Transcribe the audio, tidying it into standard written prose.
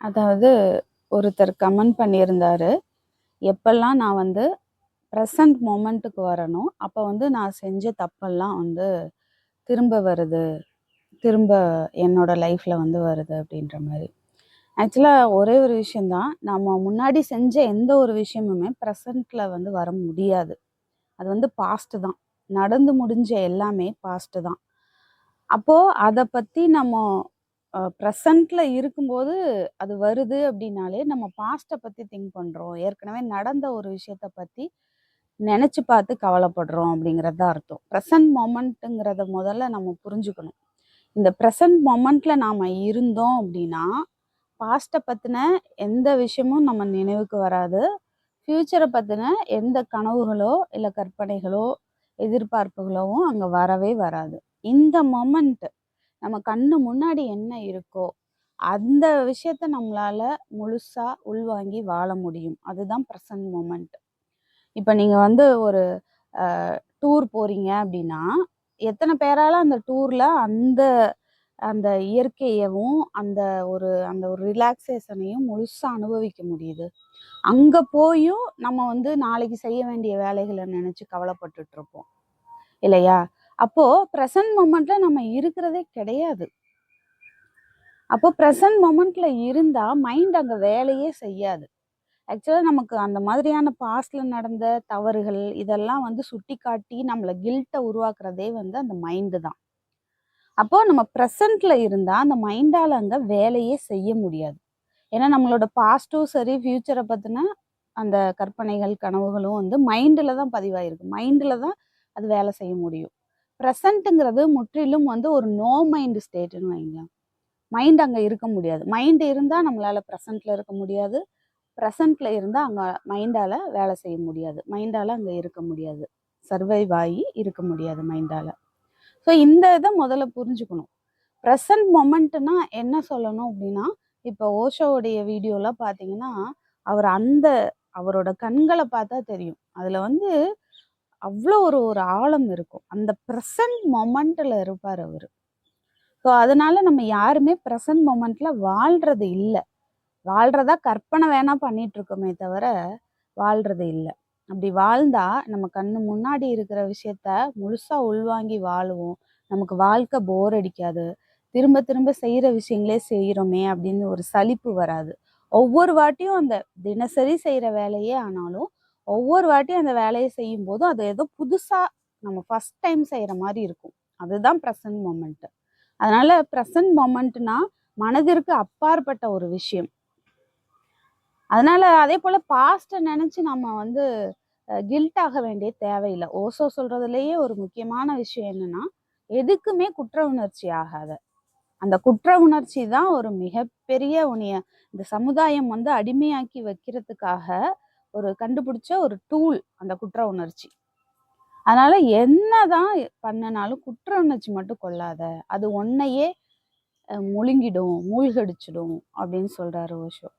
அதாவது ஒருத்தர் கமெண்ட் பண்ணியிருந்தாரு. எப்பெல்லாம் நான் வந்து ப்ரெசன்ட் மொமெண்ட்டுக்கு வரணும், அப்போ வந்து நான் செஞ்ச தப்பெல்லாம் வந்து திரும்ப வருது. திரும்ப என்னோட லைஃப்ல வந்து வருது அப்படின்ற மாரி. ஆக்சுவலா ஒரே ஒரு விஷயம் தான். நம்ம முன்னாடி செஞ்ச எந்த ஒரு விஷயமுமே ப்ரெசன்ட்ல வந்து வர முடியாது. அது வந்து பாஸ்ட் தான். நடந்து முடிஞ்ச எல்லாமே பாஸ்ட் தான். அப்போ அத பத்தி நம்ம ப்ரெசன்ட்ல இருக்கும்போது அது வருது அப்படின்னாலே, நம்ம பாஸ்ட்ட பத்தி திங்க் பண்றோம். ஏற்கனவே நடந்த ஒரு விஷயத்த பத்தி நெனச்சு பார்த்து கவலைப்படுறோம் அப்படிங்கிறது தான் அர்த்தம். ப்ரெசன்ட் மொமெண்ட்டுங்கிறத முதல்ல நம்ம புரிஞ்சுக்கணும். இந்த ப்ரெசன்ட் மொமெண்ட்ல நாம இருந்தோம் அப்படின்னா, பாஸ்ட்ட பத்தின எந்த விஷயமும் நம்ம நினைவுக்கு வராது. ஃப்யூச்சர பத்தின எந்த கனவுகளோ, இல்ல கற்பனைகளோ, எதிர்பார்ப்புகளோவும் அங்க வரவே வராது. இந்த மொமெண்ட் நம்ம கண்ணு முன்னாடி என்ன இருக்கோ, அந்த விஷயத்த நம்மளால முழுசா உள்வாங்கி வாழ முடியும். அதுதான் ப்ரெசன்ட் மொமெண்ட். இப்ப நீங்க வந்து ஒரு டூர் போறீங்க அப்படின்னா, எத்தன பேரால அந்த டூர்ல அந்த அந்த இயற்கையவும், அந்த ஒரு ரிலாக்சேஷனையும் முழுசா அனுபவிக்க முடியுது? அங்க போயும் நம்ம வந்து நாளைக்கு செய்ய வேண்டிய வேலைகள நெனச்சு கவலைப்பட்டுட்டு இருப்போம். இல்லையா? அப்போ பிரசன்ட் மொமெண்ட்ல நம்ம இருக்கிறதே கிடையாது. அப்போ பிரசன்ட் மொமெண்ட்ல இருந்தா மைண்ட் அங்க வேலையே செய்யாது. ஆக்சுவலா நமக்கு அந்த மாதிரியான பாஸ்ட்ல நடந்த தவறுகள் இதெல்லாம் வந்து சுட்டிக்காட்டி நம்மள கில்ட்ட உருவாக்குறதே வந்து அந்த மைண்டு தான். அப்போ நம்ம பிரசன்ட்ல இருந்தா அந்த மைண்டால அங்க வேலையே செய்ய முடியாது. ஏன்னா நம்மளோட பாஸ்ட்டும் சரி, ஃபியூச்சர பத்தின அந்த கற்பனைகள், கனவுகளும் வந்து மைண்டுல தான் பதிவாயிருக்கு. மைண்டுல தான் அது வேலை செய்ய முடியும். பிரசன்ட்ங்கிறது முற்றிலும் வந்து ஒரு நோ மைண்ட் ஸ்டேட்ன்னு வைங்களேன். மைண்ட் அங்க இருக்க முடியாது. மைண்ட் இருந்தா நம்மளால பிரசன்ட்ல இருக்க முடியாது. பிரசன்ட்ல இருந்தா அங்க மைண்டால வேலை செய்ய முடியாது. மைண்டால அங்க இருக்க முடியாது. சர்வைவ் ஆகி இருக்க முடியாது மைண்டால. ஸோ இந்த இத முதல்ல புரிஞ்சுக்கணும். ப்ரெசன்ட் மொமெண்ட்னா என்ன சொல்லணும் அப்படின்னா, இப்போ ஓஷோவுடைய வீடியோலாம் பார்த்தீங்கன்னா, அவர் அந்த அவரோட கண்கள பார்த்தா தெரியும். அதுல வந்து அவ்ளோ ஒரு ஒரு ஆழம் இருக்கும். அந்த ப்ரெசன்ட் மொமெண்ட்ல இருப்பாரு அவரு. ஸோ அதனால நம்ம யாருமே ப்ரெசன்ட் மொமெண்ட்ல வாழ்றது இல்ல. வாழ்றதா கற்பனை வேணா பண்ணிட்டு இருக்கோமே தவிர, வாழ்றது இல்ல. அப்படி வாழ்ந்தா நம்ம கண்ணு முன்னாடி இருக்கிற விஷயத்த முழுசா உள்வாங்கி வாழுவோம். நமக்கு வாழ்க்கை போர் அடிக்காது. திரும்ப திரும்ப செய்யற விஷயங்களே செய்றோமே அப்படின்னு ஒரு சலிப்பு வராது. ஒவ்வொரு வாட்டியும் அந்த தினசரி செய்யற வேலையே ஆனாலும், ஒவ்வொரு வாட்டியும் அந்த வேலையை செய்யும்போதும் அது ஏதோ புதுசா நம்ம ஃபர்ஸ்ட் டைம் செய்யற மாரி இருக்கும். அதுதான் ப்ரெசன்ட் மொமெண்ட். அதனால ப்ரெசன்ட் மொமெண்ட்னா மனதிற்கு அப்பாற்பட்ட ஒரு விஷயம். அதனால அதே போல பாஸ்ட நினைச்சு நம்ம வந்து கில்ட் ஆக வேண்டிய தேவையில்ல. ஓஷோ சொல்றதுலயே ஒரு முக்கியமான விஷயம் என்னன்னா, எதுக்குமே குற்ற உணர்ச்சி ஆகாத. அந்த குற்ற உணர்ச்சி தான் ஒரு மிகப்பெரிய உன்னைய இந்த சமுதாயம் வந்து அடிமையாக்கி வைக்கிறதுக்காக ஒரு கண்டுபிடிச்ச ஒரு டூல் அந்த குற்ற உணர்ச்சி. அதனால என்னதான் பண்ணுனாலும் குற்ற உணர்ச்சி மட்டும் கொள்ளாத. அது உன்னையே முழுங்கிடும், மூழ்கடிச்சிடும் அப்படின்னு சொல்றாரு ஓஷோ.